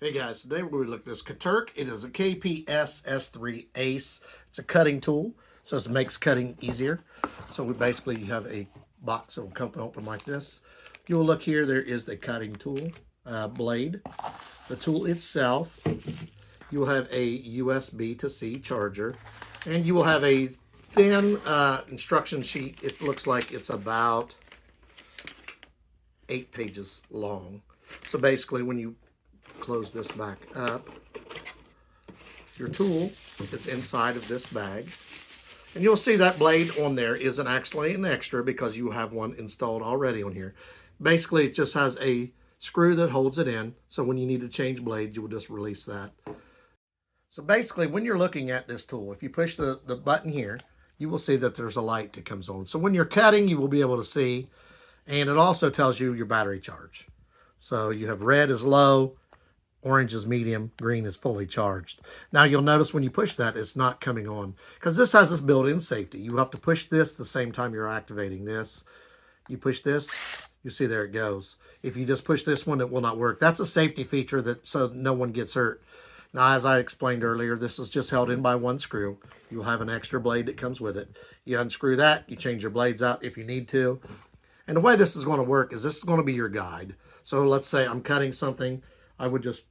Hey guys, today we're going to look at this Katerk. It is a KPS S3 Ace. It's a cutting tool, so it makes cutting easier. So we basically have a box that will come open like this. You'll look here, there is the cutting tool blade. The tool itself, you will have a USB to C charger, and you will have a thin instruction sheet. It looks like it's about 8 pages long. So basically when you close this back up, your tool is inside of this bag, and you'll see that blade on there isn't actually an extra because you have one installed already on here. Basically it just has a screw that holds it in, so when you need to change blades you will just release that. So basically when you're looking at this tool, if you push the button here, you will see that there's a light that comes on. So when you're cutting you will be able to see, and it also tells you your battery charge. So you have red is low, orange is medium, green is fully charged. Now you'll notice when you push that, it's not coming on because this has this built-in safety. You have to push this the same time you're activating this. You push this, you see there it goes. If you just push this one, it will not work. That's a safety feature that so no one gets hurt. Now, as I explained earlier, this is just held in by one screw. You'll have an extra blade that comes with it. You unscrew that, you change your blades out if you need to. And the way this is going to work is this is going to be your guide. So let's say I'm cutting something. I would just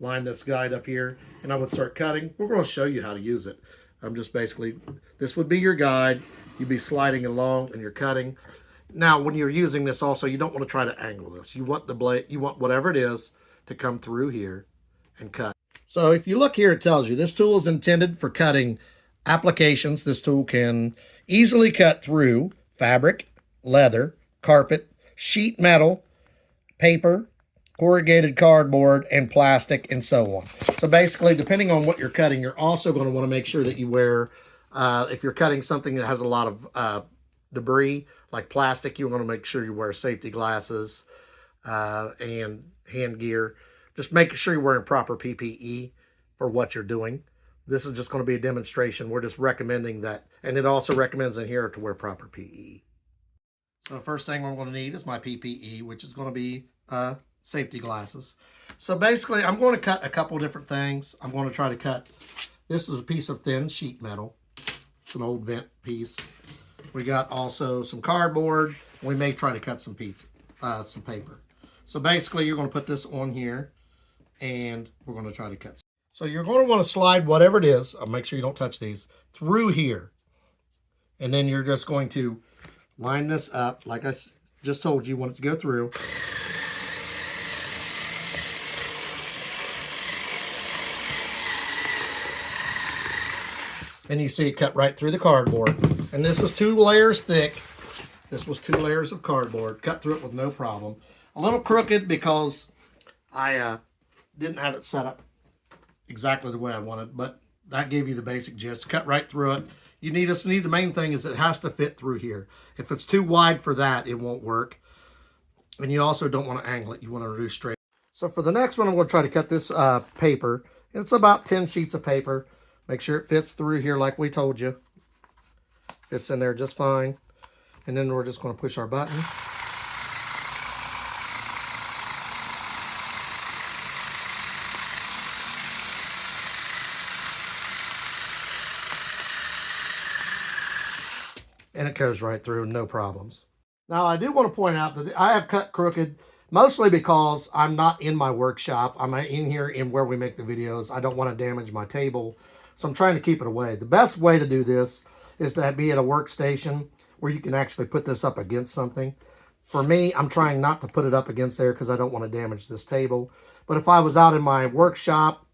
line this guide up here and I would start cutting. We're going to show you how to use it. I'm just basically, this would be your guide. You'd be sliding along and you're cutting. Now, when you're using this also, you don't want to try to angle this. You want the blade, you want whatever it is to come through here and cut. So if you look here, it tells you this tool is intended for cutting applications. This tool can easily cut through fabric, leather, carpet, sheet metal, paper, corrugated cardboard, and plastic, and so on. So basically, depending on what you're cutting, you're also going to want to make sure that you wear, if you're cutting something that has a lot of debris, like plastic, you want to make sure you wear safety glasses and hand gear. Just make sure you're wearing proper PPE for what you're doing. This is just going to be a demonstration. We're just recommending that, and it also recommends in here to wear proper PPE. So the first thing I'm going to need is my PPE, which is going to be safety glasses. So basically, I'm going to cut a couple different things. I'm going to try to cut, this is a piece of thin sheet metal. It's an old vent piece. We got also some cardboard. We may try to cut some paper. So basically, you're going to put this on here, and we're going to try to cut. So you're going to want to slide whatever it is, I'll make sure you don't touch these, through here. And then you're just going to line this up, like I just told you, want it to go through. And you see it cut right through the cardboard. And this is 2 layers thick. This was 2 layers of cardboard. Cut through it with no problem. A little crooked because I didn't have it set up exactly the way I wanted, but that gave you the basic gist. Cut right through it. You need the main thing is it has to fit through here. If it's too wide for that, it won't work. And you also don't want to angle it. You want to do straight. So for the next one, I'm going to try to cut this paper. It's about 10 sheets of paper. Make sure it fits through here like we told you. Fits in there just fine. And then we're just going to push our button. And it goes right through, no problems. Now, I do want to point out that I have cut crooked, mostly because I'm not in my workshop. I'm in here in where we make the videos. I don't want to damage my table, so I'm trying to keep it away. The best way to do this is to be at a workstation where you can actually put this up against something. For me, I'm trying not to put it up against there because I don't want to damage this table. But if I was out in my workshop,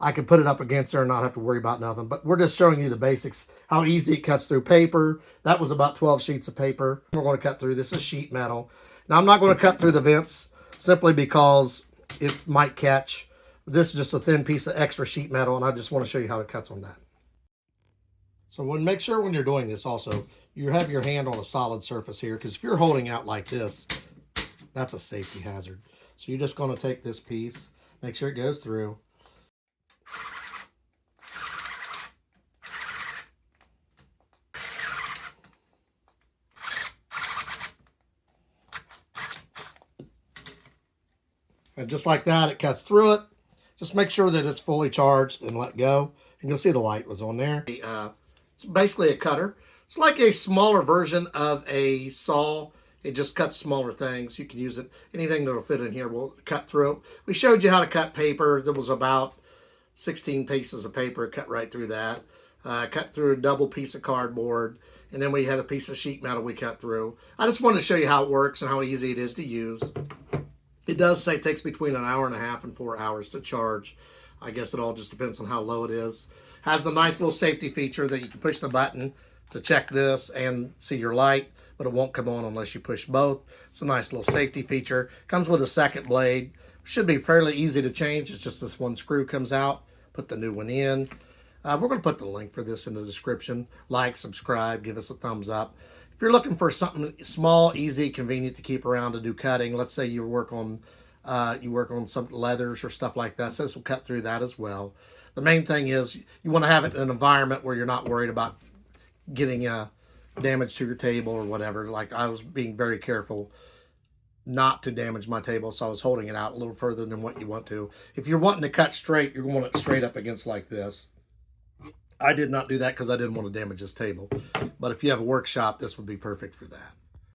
I could put it up against there and not have to worry about nothing. But we're just showing you the basics, how easy it cuts through paper. That was about 12 sheets of paper. We're going to cut through. This is sheet metal. Now, I'm not going to cut through the vents simply because it might catch. This is just a thin piece of extra sheet metal, and I just want to show you how it cuts on that. So make sure when you're doing this also, you have your hand on a solid surface here, because if you're holding out like this, that's a safety hazard. So you're just going to take this piece, make sure it goes through. And just like that, it cuts through it. Just make sure that it's fully charged and let go. And you'll see the light was on there. It's basically a cutter. It's like a smaller version of a saw. It just cuts smaller things. You can use it. Anything that will fit in here will cut through it. We showed you how to cut paper. There was about 16 pieces of paper. Cut right through that. Cut through a double piece of cardboard. And then we had a piece of sheet metal we cut through. I just wanted to show you how it works and how easy it is to use. It does say it takes between 1.5 hours and 4 hours to charge. I guess it all just depends on how low it is. Has the nice little safety feature that you can push the button to check this and see your light, but it won't come on unless you push both. It's a nice little safety feature. Comes with a second blade. Should be fairly easy to change. It's just this one screw comes out. Put the new one in. We're going to put the link for this in the description. Like, subscribe, give us a thumbs up. If you're looking for something small, easy, convenient to keep around to do cutting, let's say you work on some leathers or stuff like that, so this will cut through that as well. The main thing is you want to have it in an environment where you're not worried about getting damage to your table or whatever. Like I was being very careful not to damage my table, so I was holding it out a little further than what you want to. If you're wanting to cut straight, you're going to want it straight up against like this. I did not do that because I didn't want to damage this table. But if you have a workshop, this would be perfect for that.